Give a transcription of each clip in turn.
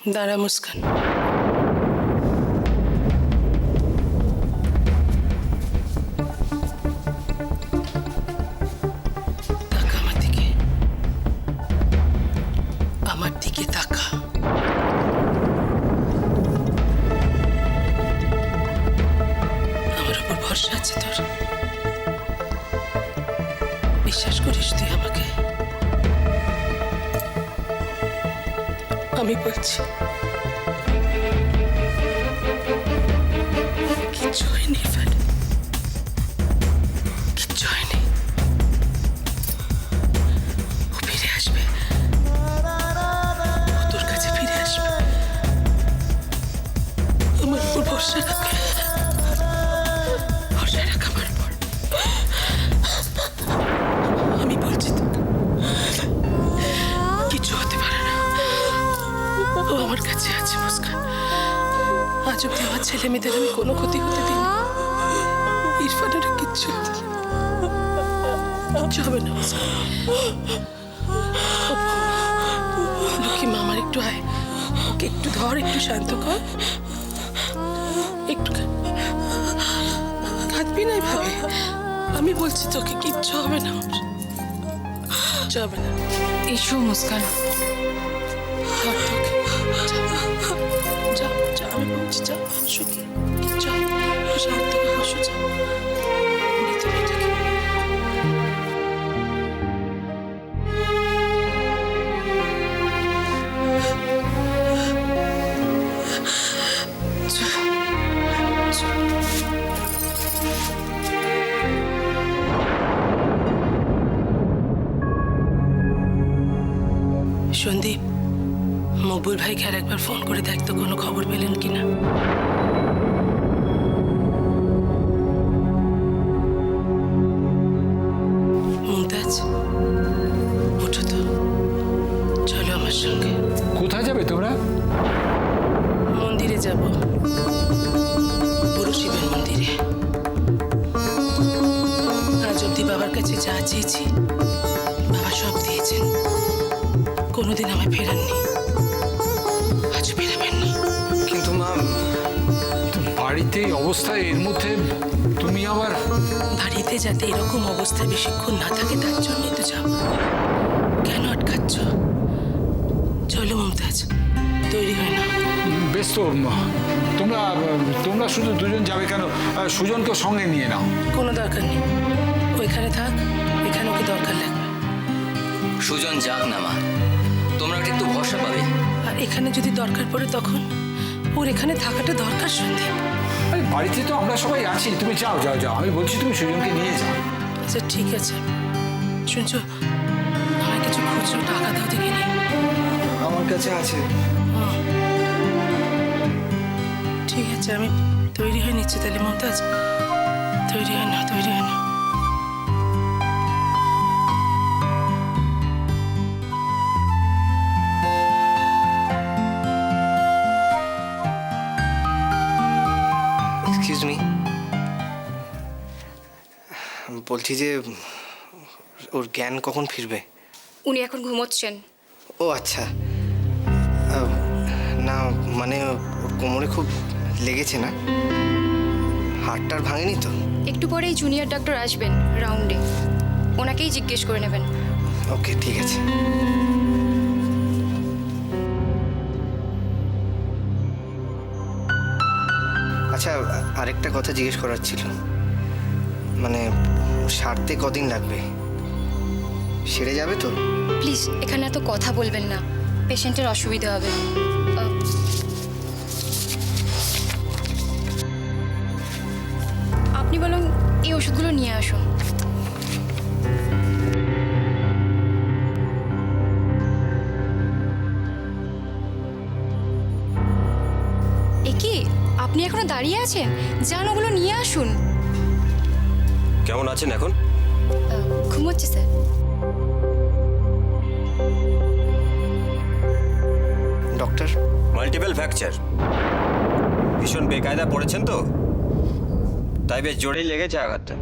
দাঁড়া মুস্কান, তাকা আমার দিকে, আমার দিকে তাকা। আমার উপর ভরসা আছে তোর? বিশ্বাস করিস তুই আমাকে? আমি বলছি কিচ্ছু হয়নি, কিচ্ছু হয়নি। ও ফিরে আসবে, ও তোর কাছে ফিরে আসবে। আমার উপর ভরসা রাখ, ভরসা রাখ আমার উপর। আমি বলছি তোকে কিচ্ছু হতে পারে না। ও আমার কাছে আছে মুস্কান। আজ অব্দি আমার ছেলে মেয়েদের আমি কোনো ক্ষতি হতে দিইনি। ইরফানের কিচ্ছু কিচ্ছু হবে না মুস্কান। লক্ষ্মী মা, আমার একটু আয়, ওকে একটু ধর, একটু শান্ত কর, একটু কাঁদবি না এভাবে। আমি বলছি তোকে কিচ্ছু হবে না, কিচ্ছু হবে না। এসো মুস্কান, ধর তোকে, যা যা, আমি বলছি যা, সুখী যা, শান্ত করে বসো, যা নিতে মেয়েটাকে। সন্দীপ, মকবুল ভাইকে আর একবার ফোন করে দেখ তো কোনো খবর পেলেন কিনা। মুমতাজ, ওঠো তো, চলো আমার সঙ্গে। কোথায় যাবে তোমরা? মন্দিরে যাব, বুড়ো শিবের মন্দিরে। আজ অব্দি বাবার কাছে যা চেয়েছি বাবা সব দিয়েছেন, কোনোদিন আমায় ফেরাননি, আজও ফেরাবেন না। কিন্তু মা, বাড়িতে এই অবস্থায়, এর মধ্যে তুমি আবার। বাড়িতে যাতে এরকম অবস্থা বেশিক্ষণ না থাকে তার জন্যই তো যাব। কেন আটকাচ্ছ? চলো মুমতাজ, তৈরি হয় না। বেশ তো, তোমরা তোমরা শুধু দুজন যাবে কেন? সুজনকে সঙ্গে নিয়ে নাও। কোনো দরকার নেই, ওইখানে থাক, এখানে ওকে দরকার লাগবে। সুজন যাক না মা, তোমরা ওকে একটু ভরসা পাবে। আর এখানে যদি দরকার পড়ে তখন ওর এখানে থাকাটা দরকার সন্দীপ। আরে বাড়িতে তো আমরা সবাই আছি, তুমি যাও যাও যাও, আমি বলছি তুমি সুজনকে নিয়ে যাও। আচ্ছা ঠিক আছে, শুনছো, আমার কিছু খুচরো টাকা দাও দেখিনি। আমার কাছে আছে। ঠিক আছে, আমি তৈরি হয়ে নিচ্ছি তাহলে মুমতাজ। তৈরি হয় না, তৈরি হয় না। এক্সকিউজ মি, বলছি যে ওর জ্ঞান কখন ফিরবে? উনি এখন ঘুমোচ্ছেন। ও আচ্ছা, না মানে ওর কোমরে খুব লেগেছে না? হাড়টার ভাঙেনি তো? একটু পরেই জুনিয়র ডক্টর আসবেন রাউন্ডে, ওনাকেই জিজ্ঞেস করে নেবেন। ওকে ঠিক আছে। আচ্ছা, আরেকটা কথা জিজ্ঞেস করার ছিল, মানে সারতে কদিন লাগবে? সেরে যাবে তো? প্লিজ এখানে এত কথা বলবেন না, পেশেন্টের অসুবিধা হবে। আপনি বলুন এই ওষুধগুলো নিয়ে আসুন। আপনি এখনো দাঁড়িয়ে আছেন? যান ওগুলো নিয়ে আসুন। কেমন আছেন এখন? ঘুমোচ্ছে স্যার। ডক্টর, মাল্টিপল ফ্র্যাকচার, ভীষণ বেকায়দা পড়েছেন তো, তাই বেশ জোরেই লেগেছে আঘাতটা।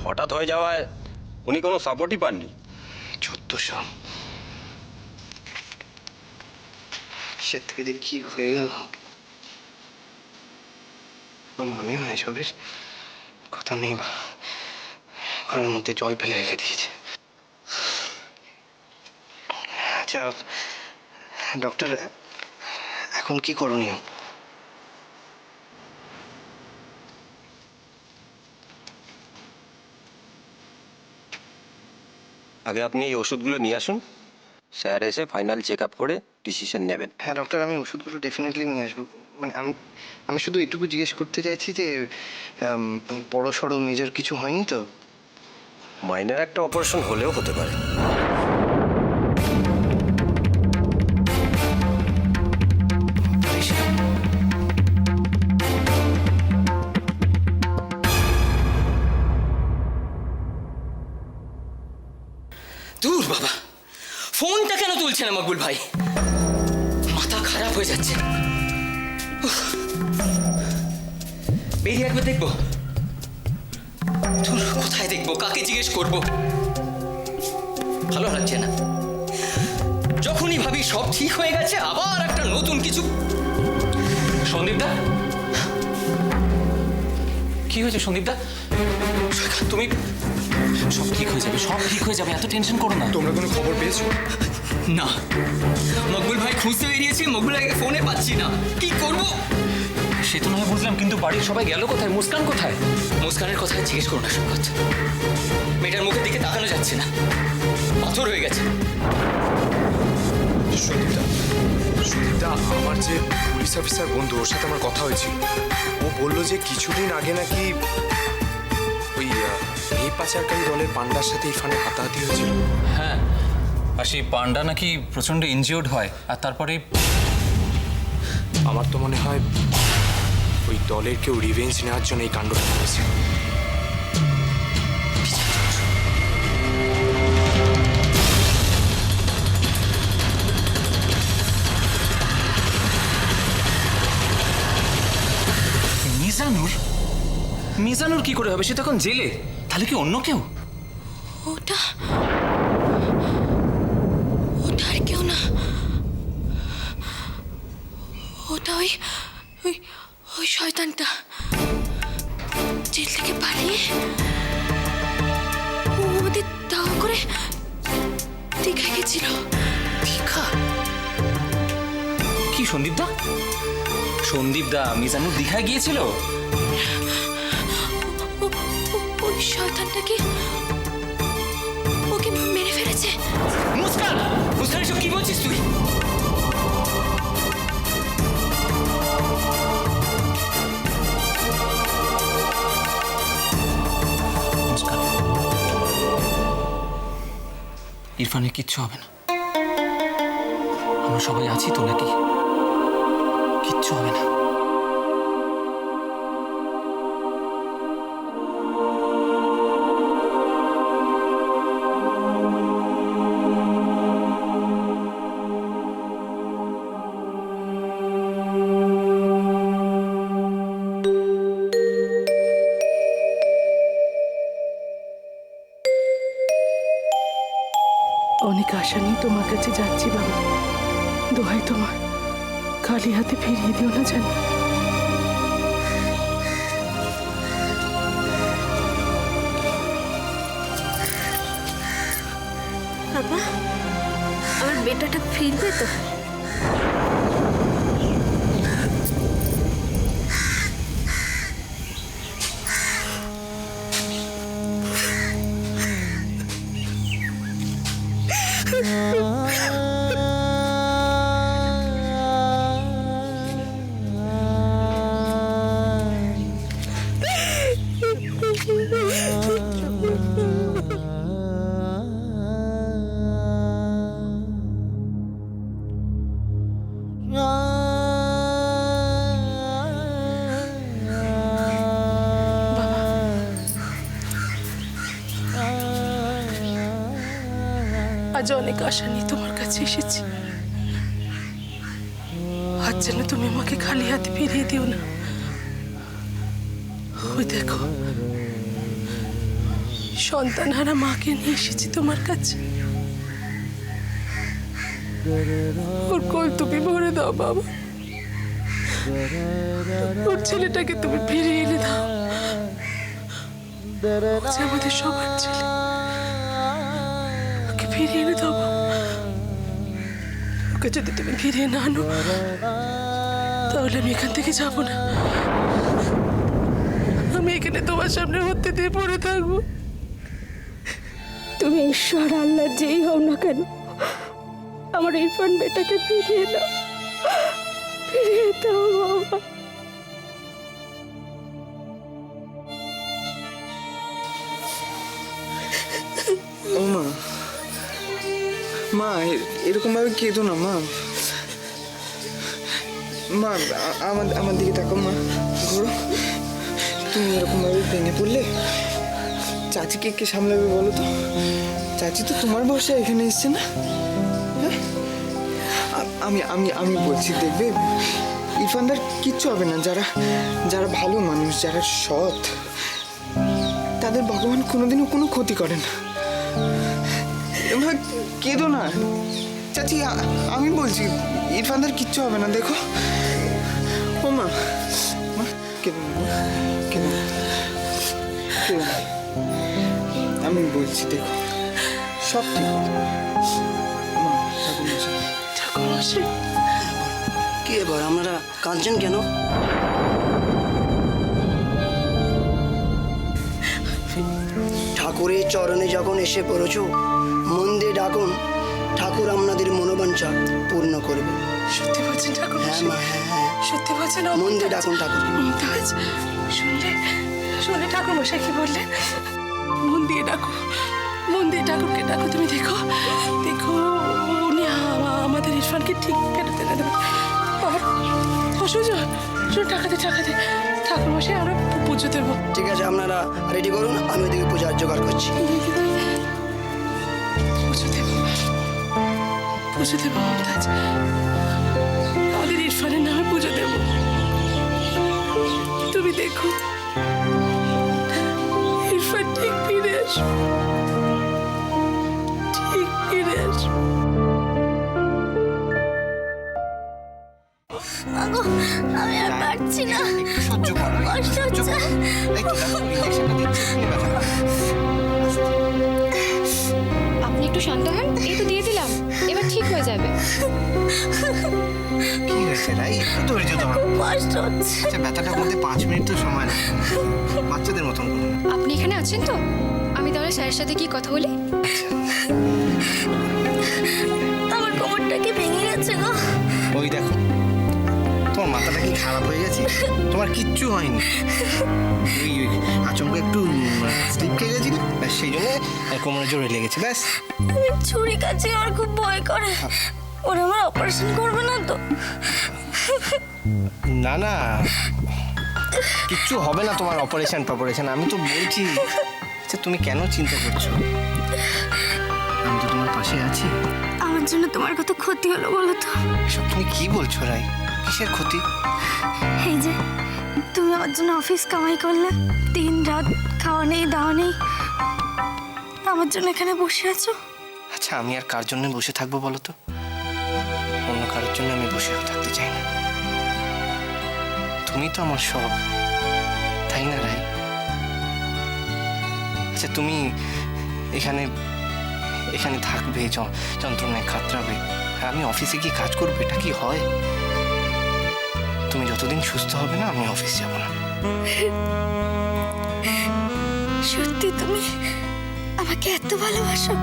হঠাৎ হয়ে যাওয়ায় উনি কোনো সাপোর্টই পাননি। 1400। সে থেকে যে কি হয়ে গেল, আমি এসবের কথা নেই, ঘরের মধ্যে জল ফেলে রেখে দিয়েছে। আচ্ছা ডক্টর, এখন কি করণীয়? আগে আপনি এই ওষুধগুলো নিয়ে আসুন, স্যার এসে ফাইনাল চেক আপ করে ডিসিশন নেবেন। হ্যাঁ ডক্টর, আমি ওষুধগুলো ডেফিনেটলি নিয়ে আসবো। মানে আমি শুধু এটুকু জিজ্ঞেস করতে চাইছি যে বড় সড়ো মেজর কিছু হয়নি তো? মাইনার একটা অপারেশন হলেও হতে পারে। দূর বাবা, ফোনটা কেন তুলছে না মকবুল ভাই? মাথা খারাপ হয়ে যাচ্ছে। উফ। বেরিয়ে একবার দেখবো। দূর, কোথায় দেখবো, কাকে জিজ্ঞেস করবো? ভালো লাগছে না। যখনই ভাবি সব ঠিক হয়ে গেছে, আবার একটা নতুন কিছু। সন্দীপদা, কি হয়েছে সন্দীপদা? তুমি সব ঠিক হয়ে যাবে, সব ঠিক হয়ে যাবে, এত টেনশন করো না। তোমরা কোনো খবর পেয়েছো? না, মকবুল ভাই খুঁজতে বেরিয়েছি, মকবুল ভাইকে ফোনে পাচ্ছি না, কি করবো? সে তো নয় বুঝলাম, কিন্তু বাড়ির সবাই গেল কোথায়? মুস্কান কোথায়? মুস্কানের কথা জিজ্ঞেস করো না শঙ্কর। মেয়েটার মুখের দিকে তাকানো যাচ্ছে না, পাথর হয়ে গেছে। সুদীপদা, আমার যে পুলিশ অফিসার বন্ধু, ওর সাথে আমার কথা হয়েছিল। ও বললো যে কিছুদিন আগে নাকি ওই এই পাচারকারী দলের পান্ডার সাথে ইরফানের হাতাহাতি হয়েছিল। হ্যাঁ, আর সেই পান্ডা নাকি প্রচন্ড ইনজিওর্ড হয়, আর তারপরে আমার তো মনে হয় ওই দলের কেউ রিভেঞ্জ নেওয়ার জন্য এই কাণ্ডটা করেছে। মিজানুর কি করে হবে? সে তখন জেলে। তাহলে কি অন্য কেউ? ওটা আর কেউ না, ওটা ওই ওই ওই শয়তানটা জেল থেকে পালিয়ে ও আমাদের দাওয়া করে দীঘায় গেছিল। দীঘা? কি সন্দীপদা? সন্দীপদা, মিজানুর দীঘায় গিয়েছিল? ওই শয়তানটাকে ওকে মেরে ফেলেছে। মুস্কান, মুস্কান এসব কি বলছিস তুই? ইরফানের কিচ্ছু হবে না, আমরা সবাই আছি তো নাকি? কিচ্ছু হবে না। অনেক আশা নিয়ে তোমার কাছে যাচ্ছি বাবা, দোহাই তোমার, খালি হাতে ফিরিয়ে দিও না যেন। বাবা, আমার বেটাটা ফিরবে তো? আজ অনেক আশা নিয়ে তোমার কাছে এসেছি, আজ যেন তুমি আমাকে খালি হাতে ফিরিয়ে দিও না। ওই দেখো, সন্তানহারা মাকে নিয়ে এসেছি তোমার কাছে। ওর কোল তুমি ভরে দাও বাবা, ওর ছেলেটাকে তুমি ফিরিয়ে এনে দাও। ও যে আমাদের সবার ছেলে, ওকে ফিরিয়ে এনে দাও বাবা। ওকে যদি তুমি ফিরিয়ে না আনো তাহলে আমি এখান থেকে যাব না। আমি এখানে তোমার সামনে হতে দিয়ে পড়ে থাকবো। তুমি ঈশ্বর আল্লাহ যেই হও না কেন, আমার ইরফান বেটাকে ফিরিয়ে দাও, ফিরিয়ে দাও বাবা। ও মা, মা এরকম ভাবে কেঁদো না মা। মা আমার দিকে তাকো মা, ঘোরো। তুমি এরকম ভাবে ভেঙে পড়লে চাচিকে কে সামলাবে বলো তো? চাচি তো তোমার বসে এখানে এসছে না। হ্যাঁ? আমি আমি আমি বলছি, দেখবে ইরফানদার কিচ্ছু হবে না। যারা যারা ভালো মানুষ, যারা সৎ, তাদের ভগবান কোনোদিনও কোনো ক্ষতি করে না। এবার কেঁদো না চাচি, আমি বলছি ইরফানদার কিচ্ছু হবে না। দেখো ও মা, মা কেঁদো না, কেঁদো না, কেঁদো না। আমি বলছি দেখো সব ঠিক হবে। মা, ঠাকুরমশাই। ঠাকুরমশাই, কি এবার আপনারা কাঁদছেন কেন? ঠাকুরের চরণে যখন এসে পড়েছ, মন দিয়ে ডাকুন, ঠাকুর আপনাদের মনোবাঞ্ছা পূর্ণ করবে। সত্যি বলছেন হ্যাঁ ঠাকুরমশাই? মা, হ্যাঁ হ্যাঁ, সত্যি বলছেন? মন দিয়ে ডাকুন ঠাকুর। মমতাজ, শুনলে ঠাকুরমশাই কি বললেন? মন দিয়ে ডাকো, মন দিয়ে ঠাকুরকে ডাকো। তুমি দেখো, দেখো উনি আমাদের ইরফানকে ঠিক ফেরত এনে দেবেন। সুজন, টাকাতে ঠাকুরমশাই আমরা পুজো দেবো। ঠিক আছে, আপনারা রেডি করুন, আমি ওদিকে পূজার জোগাড় করছি। পুজো দেবো মমতাজ, আমাদের ইরফানের নামে পুজো দেবো। তুমি দেখো ইরফান ঠিক ফিরে আসবে, ঠিক ফিরে আসবে। মাগো, আমি আর পারছি না, সহ্য করো, কষ্ট হচ্ছে। আপনি একটু শান্ত হন, এই তো দিয়ে দিলাম, এবার ঠিক হয়ে যাবে। কি হয়েছে রাই? একটু ধৈর্য ধরো। কষ্ট হচ্ছে। আচ্ছা, ব্যথাটার মধ্যে 5 মিনিট তো সময় লাগে, বাচ্চাদের মতন করুন। আপনি এখানে আছেন তো? আমি তাহলে স্যারের সাথে কি কথা বলি? আমার কোমরটাকে ভেঙে গেছে গো। ওই দেখো, তোমার মাথাটা কি খারাপ হয়ে গেছে? তোমার কিচ্ছু হয়নি, ওই আচমকা একটু স্লিপ খেয়ে গেছিল, ব্যাস সেই জন্য কোমরে জোরে লেগেছে, ব্যাস। আমি ছুরি কাছে, আমার খুব ভয় করে। ওরা আমার অপারেশন করবে না তো? না না, কিচ্ছু হবে না তোমার। অপারেশন আমি তো বলছি। আচ্ছা, তুমি কেন চিন্তা করছো? আমি তো তোমার পাশে আছি। আমার জন্য তোমার কত ক্ষতি হলো বলো তো? এসব তুমি কি বলছো রাই? কিসের ক্ষতি? এই যে তুমি আমার জন্য অফিস কামাই করলে, 3 রাত খাওয়া নেই দাওয়া নেই, আমার জন্য এখানে বসে আছো। আচ্ছা, আমি আর কার জন্য বসে থাকবো বলো তো? অন্য কারোর জন্য আমি বসেও থাকতে চাই না। তুমি তো আমার সব, তাই না রাই? আচ্ছা, তুমি এখানে এখানে থাকবে, যন্ত্রণায় কাতরাবে, আর আমি অফিসে গিয়ে কাজ করবো, এটা কি হয়? তুমি যতদিন সুস্থ হবে না, আমি অফিস যাব না। সত্যি তুমি আমাকে এত ভালোবাসো?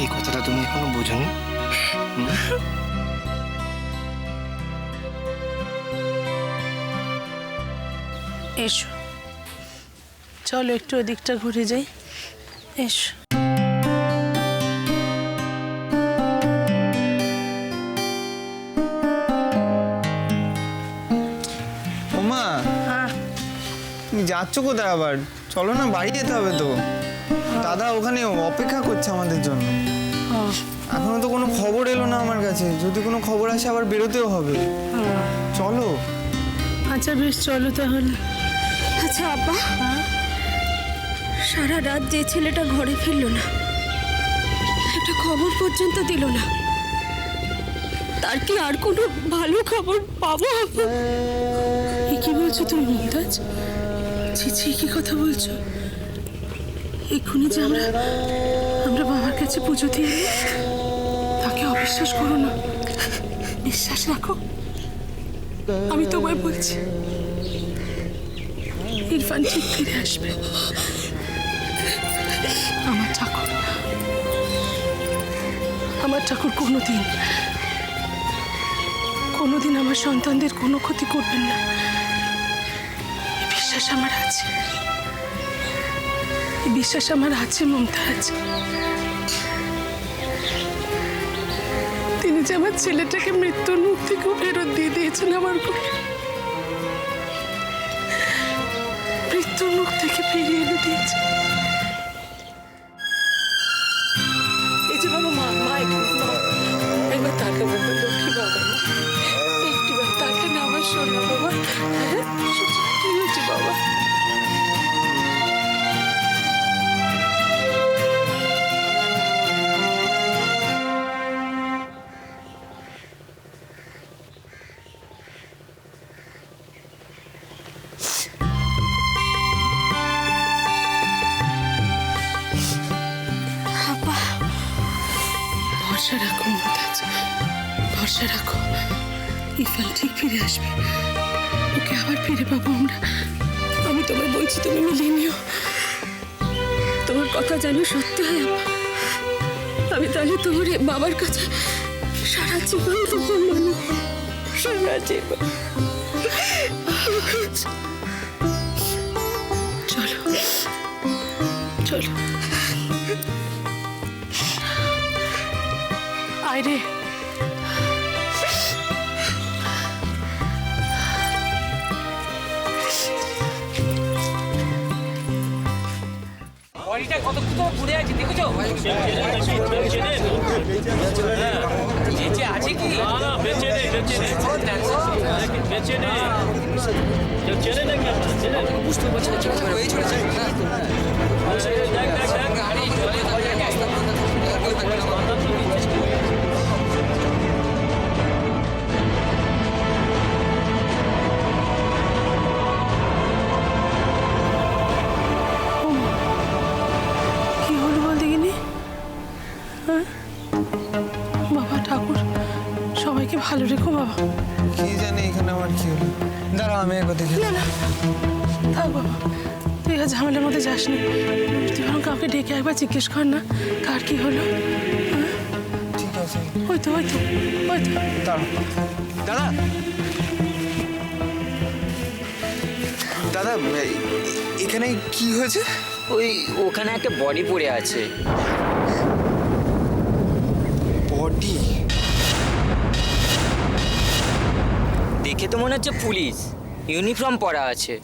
এই কথাটা তুমি এখনো বোঝোনি? এসো, চলো একটু ওদিকটা ঘুরে যাই। এসো। ওমা, তুমি যাচ্ছ কোথায় আবার? চলো না, বাড়ি যেতে হবে তো। দাদা ওখানে অপেক্ষা করছে আমাদের জন্য। এখনো তো কোনো খবর এলো না আমার কাছে। যদি কোনো খবর আসে আবার বেরোতেও হবে। চলো। আচ্ছা বেশ, চলো তাহলে। আচ্ছা আব্বা, সারা রাত যে ছেলেটা ঘরে ফিরলো না, একটা খবর পর্যন্ত দিল না, তার কি আর কোনো ভালো খবর পাবো? এ কি বলছো তুমি মুমতাজ? ছি, কি কথা বলছো? এক্ষুনি যে আমরা বাবার কাছে পুজো দিয়ে এলি, তাকে অবিশ্বাস করো না, বিশ্বাস রাখো। আমি তোমায় বলছি, ইরফান ঠিক ফিরে আসবে। আমার ঠাকুর কোনোদিন আমার সন্তানদের কোনো ক্ষতি করবেন না, এই বিশ্বাস আমার আছে। এই বিশ্বাস আমার আছে মুমতাজ। তিনি যে আমার ছেলেটাকে মৃত্যুর মুখ থেকেও ফেরত দিয়ে দিয়েছেন আমার ঘরে, মৃত্যুর মুখ থেকে ফিরিয়ে এনে দিয়েছে। এই যে বাবা, মা একবার তাকে বাবা, লক্ষ্মী বাবা, একটু তাকে না আমার শোনা বাবা। হ্যাঁ, কি হয়েছে বাবা? ভরসা রাখো মুমতাজ, ভরসা রাখো। ইরফান ঠিক ফিরে আসবে, ওকে আবার ফিরে পাবো আমরা। আমি তোমায় বলছি, তুমি মিলিয়ে নিও। তোমার কথা যেন সত্য হয় আব্বা। আমি তাহলে তোমার বাবার কাছে সারা জীবন তখন মানো, সারা জীবন। চলো চলো, আয় রে। বডিটা কত ঘুরে আছে দেখেছো? নিচে আছে কি? না বেঁচে নেই, বুঝতে পারছি কি হলো বল দেখিনি? হ্যাঁ বাবা, ঠাকুর সবাইকে ভালো রেখো বাবা। কি জানি এখানে আমার কি হলো। দাঁড়াও, আমি একবার দেখে। না থাক বাবা, তুই আর ঝামেলার মধ্যে যাসনি। তুই বরং কাউকে ডেকে একবার জিজ্ঞেস কর না কার কি হলো। হ্যাঁ ঠিক আছে। ওই তো দাঁড়াও। দাদা, দাদা, এখানে কি হয়েছে? ওখানে একটা বডি পড়ে আছে। বডি? দেখে তো মনে হচ্ছে পুলিশ, ইউনিফর্ম পরা আছে।